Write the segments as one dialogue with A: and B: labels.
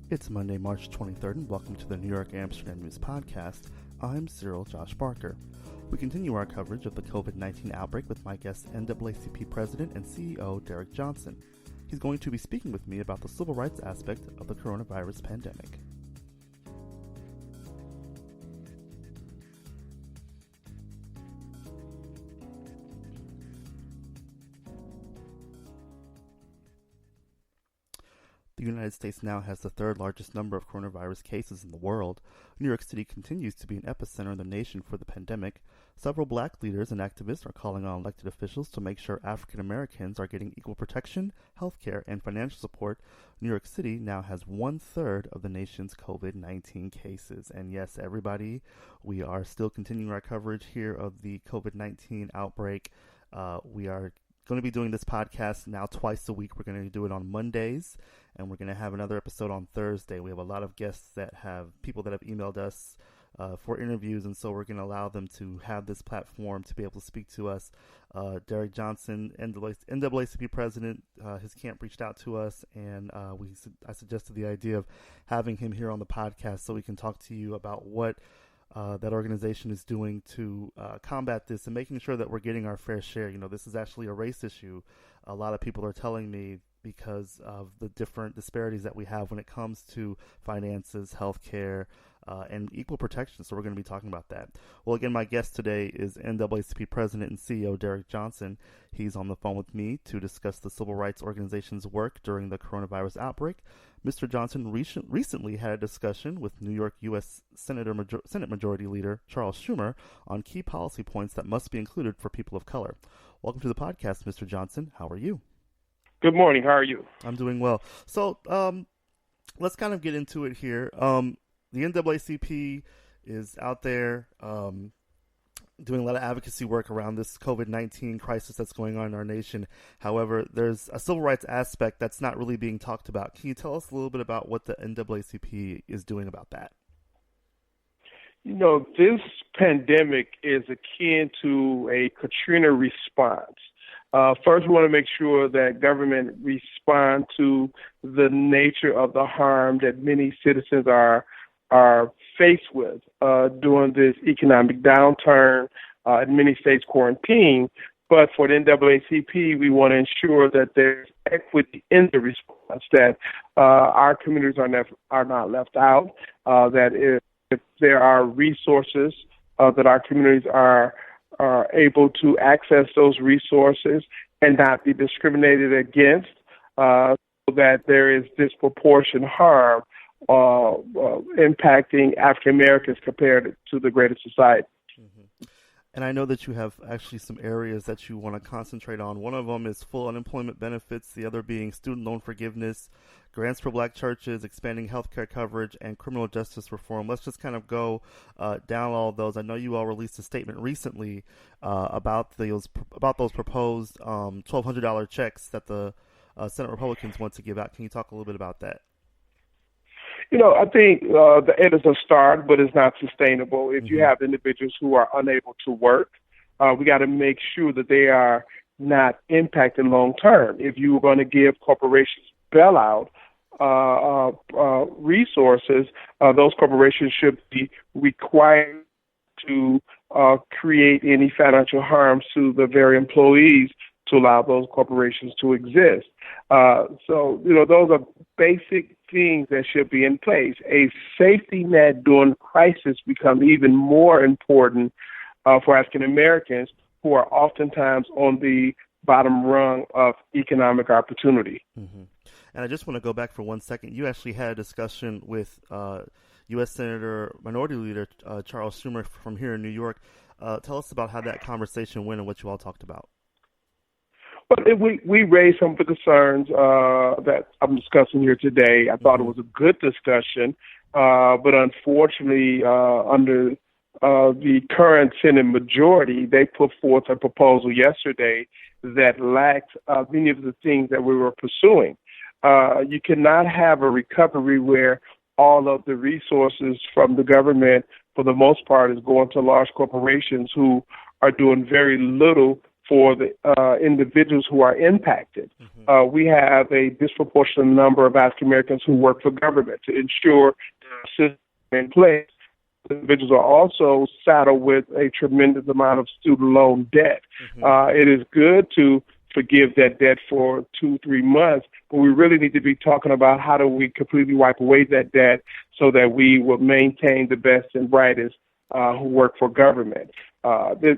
A: It's Monday, March 23rd, and welcome to the New York Amsterdam News Podcast. I'm Cyril Josh Barker. We continue our coverage of the COVID-19 outbreak with my guest, NAACP President and CEO Derrick Johnson. He's going to be speaking with me about the civil rights aspect of the coronavirus pandemic. The United States now has the third largest number of coronavirus cases in the world. New York City continues to be an epicenter in the nation for the pandemic. Several black leaders and activists are calling on elected officials to make sure African Americans are getting equal protection, health care, and financial support. New York City now has 1/3 of the nation's COVID-19 cases. And yes, everybody, we are still continuing our coverage here of the COVID-19 outbreak. We are going to be doing this podcast now twice a week. We're going to do it on Mondays, and we're going to have another episode on Thursday. We have a lot of guests that have people that have emailed us for interviews, and so we're going to allow them to have this platform to be able to speak to us. Derrick Johnson, NAACP president, his camp reached out to us, and I suggested the idea of having him here on the podcast so we can talk to you about what that organization is doing to combat this and making sure that we're getting our fair share. You know, this is actually a race issue. A lot of people are telling me because of the different disparities that we have when it comes to finances, healthcare, and equal protection. So we're going to be talking about that. Well, again, my guest today is NAACP President and CEO Derrick Johnson. He's on the phone with me to discuss the civil rights organization's work during the coronavirus outbreak. Mr. Johnson recently had a discussion with New York U.S. Senate Majority Leader Charles Schumer on key policy points that must be included for people of color. Welcome to the podcast, Mr. Johnson. How are you?
B: Good morning. How are you?
A: I'm doing well. So let's kind of get into it here. The NAACP is out there doing a lot of advocacy work around this COVID-19 crisis that's going on in our nation. However, there's a civil rights aspect that's not really being talked about. Can you tell us a little bit about what the NAACP is doing about that?
B: You know, this pandemic is akin to a Katrina response. First, we want to make sure that government respond to the nature of the harm that many citizens are faced with during this economic downturn, in many states quarantine. But for the NAACP, we want to ensure that there's equity in the response, that our communities are not left out, that if there are resources, that our communities are able to access those resources and not be discriminated against, so that there is disproportionate harm impacting African Americans compared to the greater society.
A: Mm-hmm. And I know that you have actually some areas that you want to concentrate on. One of them is full unemployment benefits, the other being student loan forgiveness, grants for black churches, expanding healthcare coverage, and criminal justice reform. Let's just kind of go down all of those. I know you all released a statement recently about those proposed $1,200 checks that the Senate Republicans want to give out. Can you talk a little bit about that?
B: You know, I think it is a start, but it's not sustainable. If you have individuals who are unable to work, we got to make sure that they are not impacted long term. If you were going to give corporations bailout resources, those corporations should be required to create any financial harm to the very employees to allow those corporations to exist. So, you know, those are basic things that should be in place. A safety net during crisis becomes even more important for African Americans who are oftentimes on the bottom rung of economic opportunity.
A: Mm-hmm. And I just want to go back for 1 second. You actually had a discussion with U.S. Senator Minority Leader Charles Schumer from here in New York. Tell us about how that conversation went and what you all talked about.
B: But we raised some of the concerns that I'm discussing here today. I thought it was a good discussion, but unfortunately, under the current Senate majority, they put forth a proposal yesterday that lacked many of the things that we were pursuing. You cannot have a recovery where all of the resources from the government, for the most part, is going to large corporations who are doing very little for the individuals who are impacted. We have a disproportionate number of African Americans who work for government to ensure the system in place. Individuals are also saddled with a tremendous amount of student loan debt. It is good to forgive that debt for 2-3 months, but we really need to be talking about how do we completely wipe away that debt so that we will maintain the best and brightest who work for government. This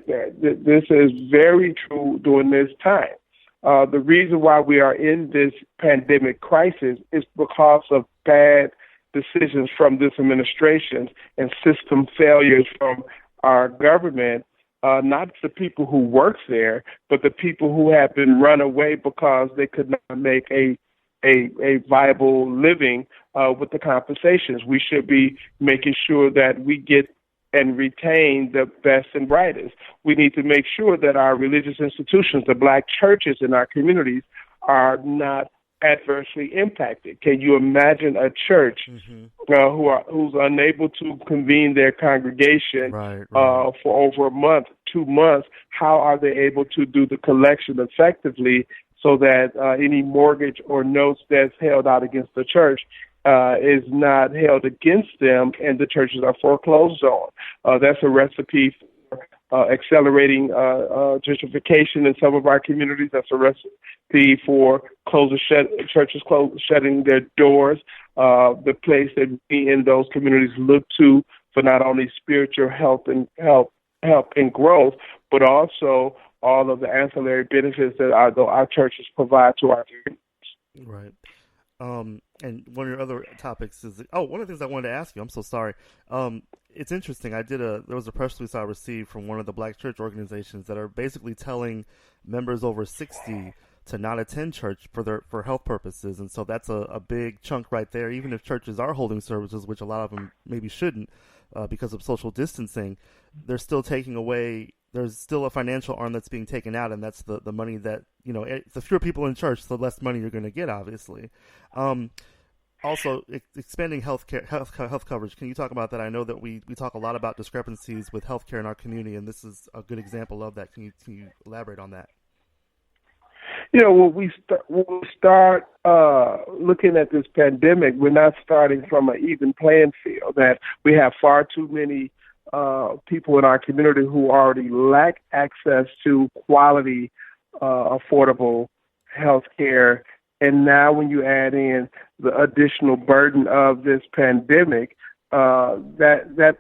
B: is very true during this time. The reason why we are in this pandemic crisis is because of bad decisions from this administration and system failures from our government, not the people who work there, but the people who have been run away because they could not make a viable living with the compensations. We should be making sure that we get and retain the best and brightest. We need to make sure that our religious institutions, the black churches in our communities, are not adversely impacted. Can you imagine a church who's unable to convene their congregation for over a month, 2 months? How are they able to do the collection effectively so that any mortgage or notes that's held out against the church is not held against them and the churches are foreclosed on? That's a recipe for accelerating gentrification in some of our communities. That's a recipe for churches shutting their doors, the place that we in those communities look to for not only spiritual help and growth, but also all of the ancillary benefits that our churches provide to our communities.
A: Right. And one of your other topics is, one of the things I wanted to ask you, I'm so sorry. It's interesting. There was a press release I received from one of the black church organizations that are basically telling members over 60 to not attend church for health purposes. And so that's a big chunk right there. Even if churches are holding services, which a lot of them maybe shouldn't because of social distancing, they're still taking away. There's still a financial arm that's being taken out, and that's the money that, the fewer people in church, the less money you're going to get, obviously. Also, expanding health coverage. Can you talk about that? I know that we talk a lot about discrepancies with healthcare in our community, and this is a good example of that. Can you elaborate on that?
B: When we start looking at this pandemic, we're not starting from an even playing field. That we have far too many people in our community who already lack access to quality, affordable health care. And now when you add in the additional burden of this pandemic, that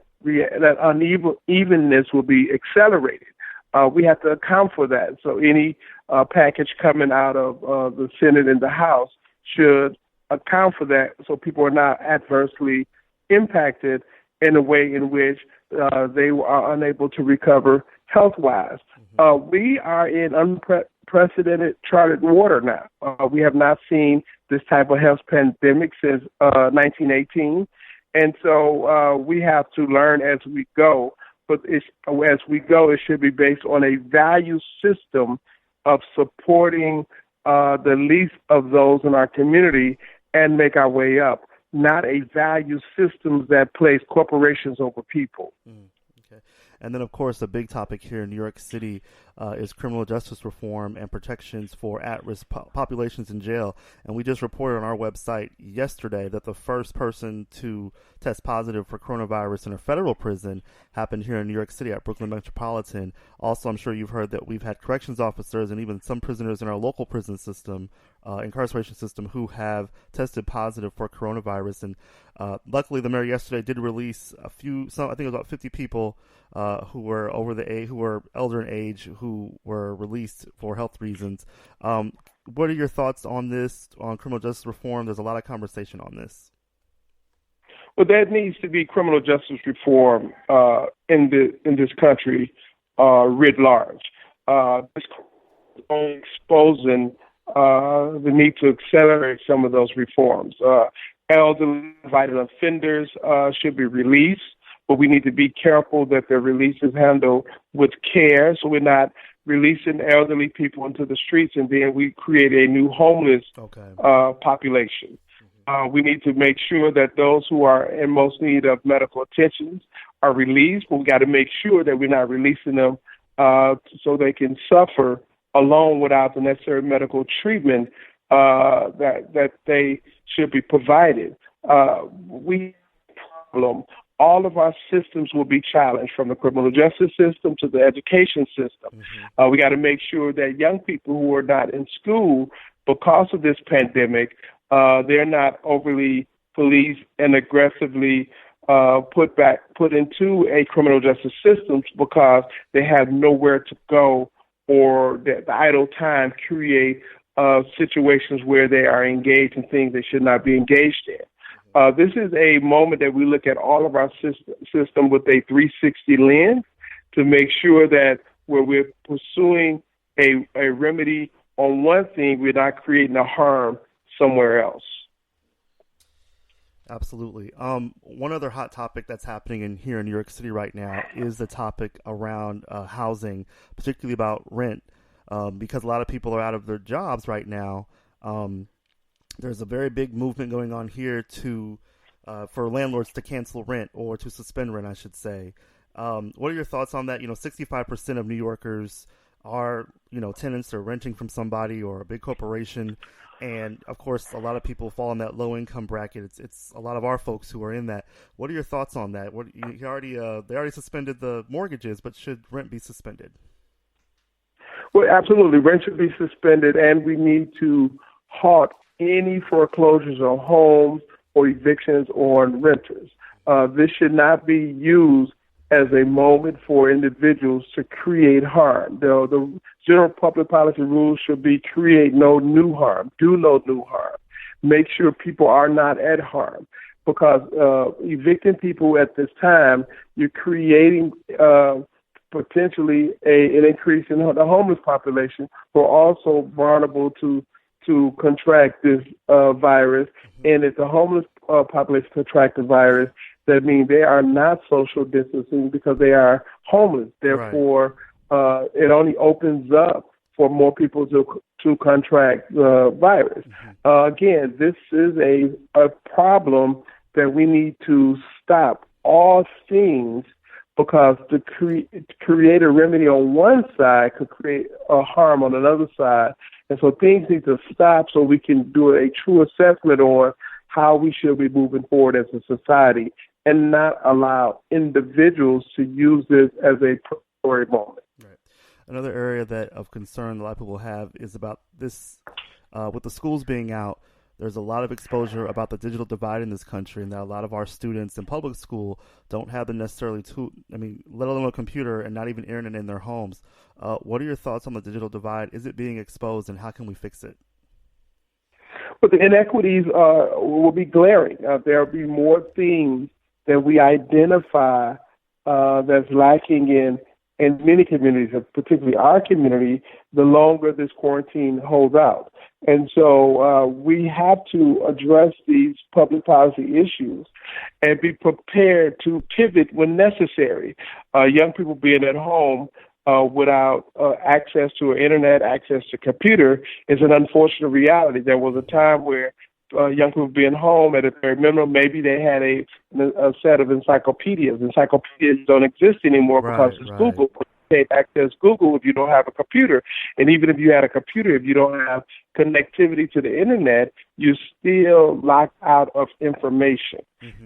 B: unevenness will be accelerated. We have to account for that. So any package coming out of the Senate and the House should account for that so people are not adversely impacted in a way in which they are unable to recover health-wise. We are in unprecedented charted water now. We have not seen this type of health pandemic since 1918. And so we have to learn as we go. But as we go, it should be based on a value system of supporting the least of those in our community and make our way up, not a value system that places corporations over people.
A: Okay. And then, of course, a big topic here in New York City is criminal justice reform and protections for at-risk populations in jail. And we just reported on our website yesterday that the first person to test positive for coronavirus in a federal prison happened here in New York City at Brooklyn Metropolitan. Also, I'm sure you've heard that we've had corrections officers and even some prisoners in our local prison system, incarceration system, who have tested positive for coronavirus. And luckily, the mayor yesterday did release I think it was about 50 people who were who were elder in age, who were released for health reasons. What are your thoughts on this, on criminal justice reform? There's a lot of conversation on this.
B: Well, there needs to be criminal justice reform in this country writ large. This is only exposing the need to accelerate some of those reforms. Elderly violent offenders should be released, but we need to be careful that their release is handled with care, so we're not releasing elderly people into the streets and then we create a new homeless population. We need to make sure that those who are in most need of medical attention are released, but we got to make sure that we're not releasing them so they can suffer alone without the necessary medical treatment that they should be provided. We problem. All of our systems will be challenged, from the criminal justice system to the education system. We got to make sure that young people who are not in school because of this pandemic, they're not overly policed and aggressively put into a criminal justice system because they have nowhere to go, or the idle time create situations where they are engaged in things they should not be engaged in. This is a moment that we look at all of our system with a 360 lens to make sure that where we're pursuing a remedy on one thing, we're not creating a harm somewhere else.
A: Absolutely. One other hot topic that's happening here in New York City right now is the topic around housing, particularly about rent, because a lot of people are out of their jobs right now. There's a very big movement going on here for landlords to cancel rent, or to suspend rent, I should say. What are your thoughts on that? 65% of New Yorkers are, tenants or renting from somebody or a big corporation. And of course, a lot of people fall in that low income bracket. It's a lot of our folks who are in that. What are your thoughts on that? They already suspended the mortgages, but should rent be suspended?
B: Well, absolutely. Rent should be suspended, and we need to halt any foreclosures on homes or evictions on renters. This should not be used as a moment for individuals to create harm. The general public policy rules should be create no new harm, do no new harm. Make sure people are not at harm, because evicting people at this time, you're creating potentially an increase in the homeless population, who are also vulnerable to contract this virus. And if the homeless population contract the virus, that means they are not social distancing because they are homeless. Therefore, it only opens up for more people to contract the virus. Again, this is a problem that we need to stop all things, because to create a remedy on one side could create a harm on another side. And so things need to stop so we can do a true assessment on how we should be moving forward as a society, and not allow individuals to use this as a predatory moment.
A: Right. Another area of concern a lot of people have is about this, with the schools being out, there's a lot of exposure about the digital divide in this country, and that a lot of our students in public school don't have the necessarily let alone a computer and not even internet in their homes. What are your thoughts on the digital divide? Is it being exposed, and how can we fix it?
B: But the inequities will be glaring. There will be more things that we identify that's lacking in many communities, particularly our community, the longer this quarantine holds out. And so we have to address these public policy issues and be prepared to pivot when necessary. Young people being at home without access to internet, access to computer, is an unfortunate reality. There was a time where young people being home at a very minimum, maybe they had a set of encyclopedias. Encyclopedias don't exist anymore because it's Google. You can't access Google if you don't have a computer. And even if you had a computer, if you don't have connectivity to the internet, you're still locked out of information.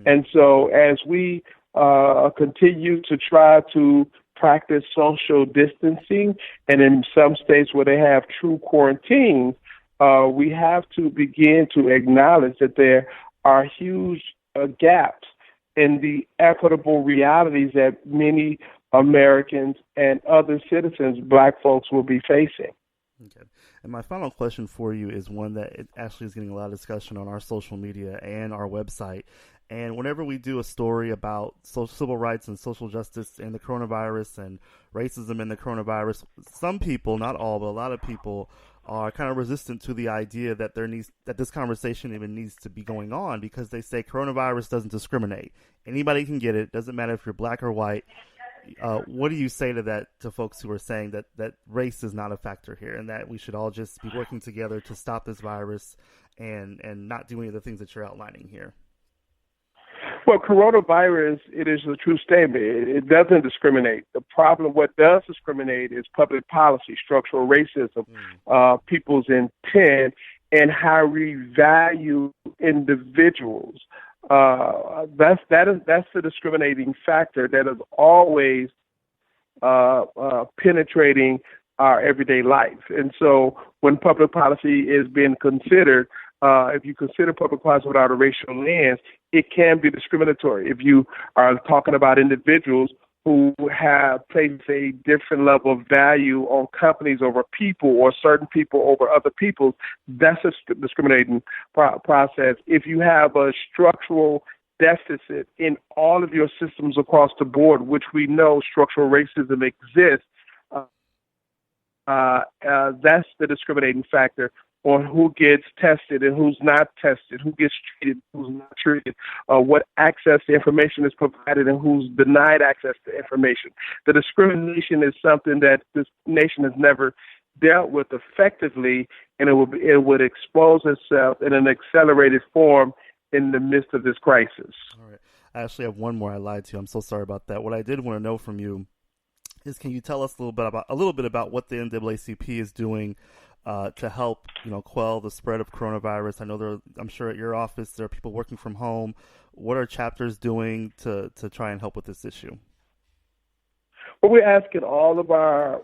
B: And so as we continue to try to practice social distancing, and in some states where they have true quarantines, we have to begin to acknowledge that there are huge gaps in the equitable realities that many Americans and other citizens, Black folks, will be facing.
A: Okay. And my final question for you is one that it actually is getting a lot of discussion on our social media and our website. And whenever we do a story about civil rights and social justice and the coronavirus and racism and the coronavirus, some people, not all, but a lot of people are kind of resistant to the idea that this conversation even needs to be going on, because they say coronavirus doesn't discriminate. Anybody can get it. Doesn't matter if you're black or white. What do you say to that, to folks who are saying that race is not a factor here, and that we should all just be working together to stop this virus and not do any of the things that you're outlining here?
B: Well, coronavirus, it is a true statement. It doesn't discriminate. The problem, what does discriminate is public policy, structural racism, people's intent, and how we value individuals. That's the discriminating factor that is always penetrating our everyday life. And so when public policy is being considered, if you consider public policy without a racial lens, it can be discriminatory. If you are talking about individuals who have placed a different level of value on companies over people or certain people over other people, that's a discriminating process. If you have a structural deficit in all of your systems across the board, which we know structural racism exists, that's the discriminating factor on who gets tested and who's not tested, who gets treated, who's not treated, what access to information is provided and who's denied access to information. The discrimination is something that this nation has never dealt with effectively, and it would expose itself in an accelerated form in the midst of this crisis.
A: All right. I actually have one more. I lied to you. I'm so sorry about that. What I did want to know from you is, can you tell us a little bit about what the NAACP is doing to help, quell the spread of coronavirus? I know I'm sure at your office there are people working from home. What are chapters doing to try and help with this issue?
B: Well, we're asking all of our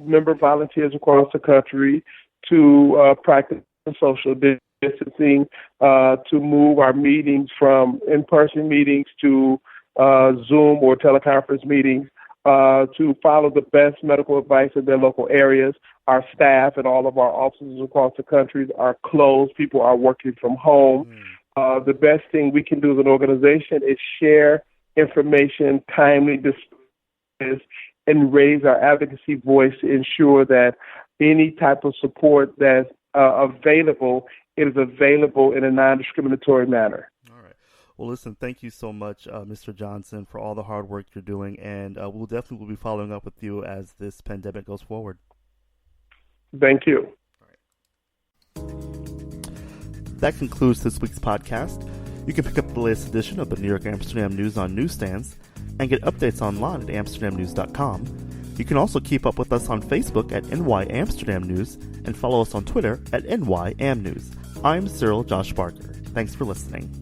B: member volunteers across the country to practice social distancing, to move our meetings from in-person meetings to Zoom or teleconference meetings, to follow the best medical advice in their local areas. Our staff and all of our offices across the country are closed. People are working from home. The best thing we can do as an organization is share information, timely disclose, and raise our advocacy voice to ensure that any type of support that's available is available in a non-discriminatory manner.
A: Well, listen, thank you so much, Mr. Johnson, for all the hard work you're doing, and we'll definitely be following up with you as this pandemic goes forward.
B: Thank you.
A: All right. That concludes this week's podcast. You can pick up the latest edition of the New York Amsterdam News on newsstands and get updates online at amsterdamnews.com. You can also keep up with us on Facebook at NY Amsterdam News and follow us on Twitter at NYAmNews. I'm Cyril Josh Barker. Thanks for listening.